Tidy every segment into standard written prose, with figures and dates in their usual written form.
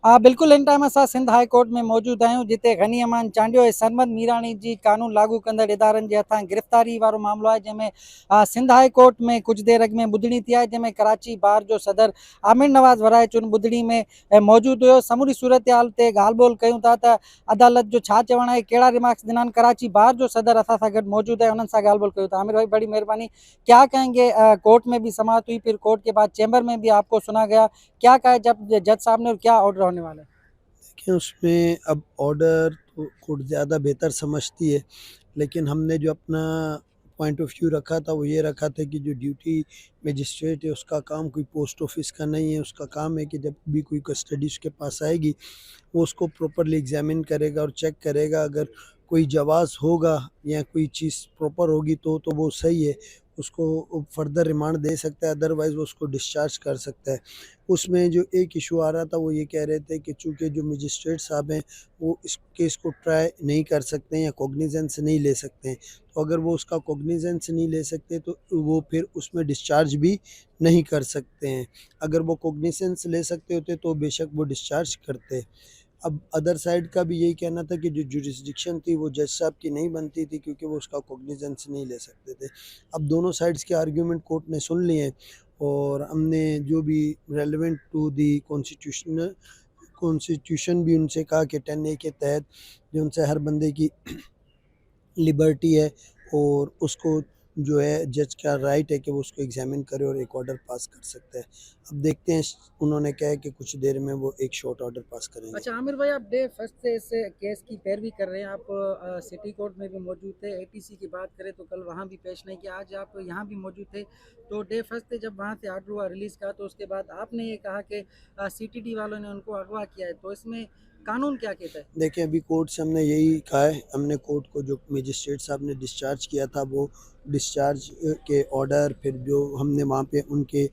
बिल्कुल in time असां Sindh high court में मौजूद आहियूं, जिते गनी अमान चांडियो ऐं सरमद मीराणी जी कानून लागू कंदड़ इदारनि जे हथां गिरफ़्तारी वारो मामलो आहे, जंहिंमें सिंध हाई कोर्ट में कुछ देर अॻु में ॿुधणी थी आहे, जंहिंमें कराची बार जो सदर आमिर नवाज़ वराइच उन ॿुधणी में मौजूदु हुयो। समूरी सूरत हाल ते ॻाल्हि ॿोल कयूं था त अदालत जो छा चवणु आहे, कहिड़ा रिमार्क्स ॾिना आहिनि। कराची बार जो सदर असां सां गॾु मौजूदु आहे, उन्हनि सां ॻाल्हि ॿोल कयूं था। आमिर भाई, बड़ी मेहरबानी। क्या कहेंगे, कोर्ट में भी समाअत हुई, फिर कोर्ट के बाद चैम्बर में भी आपको सुना गया, क्या कहा जब जज साहब ने और क्या ऑर्डर होने वाला है? देखिए, उसमें अब ऑर्डर तो कोर्ट ज़्यादा बेहतर समझती है, लेकिन हमने जो अपना पॉइंट ऑफ व्यू रखा था वो ये रखा था कि जो ड्यूटी मजिस्ट्रेट है उसका काम कोई पोस्ट ऑफिस का नहीं है। उसका काम है कि जब भी कोई कस्टडी उसके पास आएगी वो उसको प्रॉपरली एग्जामिन करेगा और चेक करेगा। अगर कोई जवाज़ होगा या कोई चीज़ प्रॉपर होगी तो वो सही है, उसको फर्दर रिमांड दे सकता है, अदरवाइज़ वो उसको डिस्चार्ज कर सकता है। उसमें जो एक इशू आ रहा था वो ये कह रहे थे कि चूँकि जो मजिस्ट्रेट साहब हैं वो इस केस को ट्राई नहीं कर सकते हैं या कॉग्निजेंस नहीं ले सकते हैं, तो अगर वो उसका कॉग्निजेंस नहीं ले सकते तो वो फिर उसमें डिस्चार्ज भी नहीं कर सकते हैं। अगर वो कॉग्निजेंस ले सकते होते तो बेशक वो डिस्चार्ज करते। अब अदर साइड का भी यही कहना था कि जो जुरिस्डिक्शन थी वो जज साहब की नहीं बनती थी, क्योंकि वो उसका कॉग्निजेंस नहीं ले सकते थे। अब दोनों साइड्स के आर्ग्यूमेंट कोर्ट ने सुन लिए हैं और हमने जो भी रेलेवेंट टू दी कॉन्स्टिट्यूशन भी उनसे कहा कि 10A के तहत जो उनसे हर बंदे की लिबर्टी है और उसको जो है जज का राइट है कि वो उसको एग्जामिन करे और एक ऑर्डर पास कर सकता है। अब देखते हैं, उन्होंने कहा है कि कुछ देर में वो एक शॉर्ट ऑर्डर पास करेंगे। अच्छा आमिर भाई, आप डे फर्स्ट से इस केस की पैरवी कर रहे हैं। आप सिटी कोर्ट में भी मौजूद थे। एटीसी की बात करें तो कल वहाँ भी पेश नहीं किया, आज आप यहाँ भी मौजूद थे। तो डे फर्स्ट से जब वहाँ से ऑर्डर हुआ रिलीज़ का, तो उसके बाद आपने ये कहा कि सीटीडी वालों ने उनको अगवा किया है, तो इसमें कानून क्या कहता है? देखिए, अभी कोर्ट से हमने यही कहा है, हमने कोर्ट को जो मजिस्ट्रेट साहब ने डिस्चार्ज किया था वो डिस्चार्ज के ऑर्डर, फिर जो हमने वहाँ पे उनके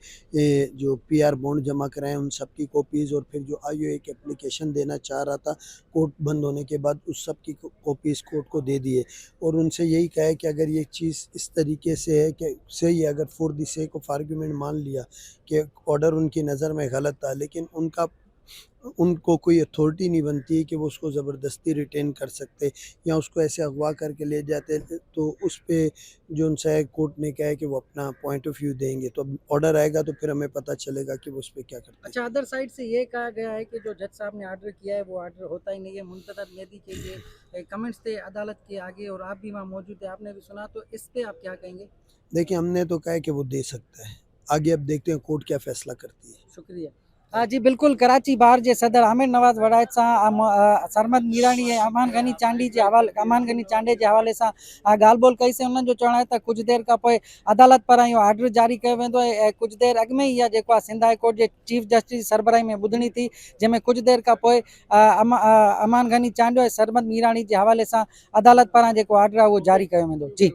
जो पीआर बॉन्ड जमा कराए उन सब की कॉपीज़, और फिर जो आईओए की एप्लीकेशन देना चाह रहा था कोर्ट बंद होने के बाद, उस सब की कॉपीज़ कोर्ट को दे दिए और उनसे यही कहा है कि अगर ये चीज़ इस तरीके से है कि सही है, अगर for the sake of argument मान लिया कि ऑर्डर उनकी नज़र में गलत था, लेकिन उनको कोई अथॉरिटी नहीं बनती है कि वो उसको ज़बरदस्ती रिटेन कर सकते या उसको ऐसे अगवा करके ले जाते, तो उस पे जो उनसे कोर्ट ने कहा है कि वो अपना पॉइंट ऑफ व्यू देंगे। तो अब ऑर्डर आएगा तो फिर हमें पता चलेगा कि वो उस पे क्या करते हैं। अच्छा, अदर साइड से ये कहा गया है कि जो जज साहब ने ऑर्डर किया है वो ऑर्डर होता ही नहीं है। मुंतज़र मेहदी के ये कमेंट्स थे अदालत के आगे, और आप भी वहाँ मौजूद थे, आपने भी सुना, तो इस पे आप क्या कहेंगे? देखिए, हमने तो कहा है कि वो दे सकता है, आगे अब देखते हैं कोर्ट क्या फ़ैसला करती है। शुक्रिया। जी बिल्कुल, कराची बार जे सदर आमिर नवाज़ वड़ाइच सां सरमद मीराणी ऐं अमान गनी चांडी जे हवाले अमान गनी चांडे जे हवाले सां ॻाल्हि ॿोल कईसीं। उन्हनि जो चवणु आहे त कुझु देरि खां पोइ अदालत पारां इहो ऑर्डर जारी कयो वेंदो आहे ऐं कुझु देरि अॻु में ई इहा जेको आहे सिंध हाई कोर्ट जे चीफ जस्टिस सरबराही में ॿुधणी थी, जंहिंमें कुझु देरि खां पोइ अमान गनी चांडियो ऐं सरमद मीराणी जे हवाले सां अदालत पारां जेको ऑर्डर आहे उहो जारी कयो वेंदो। जी।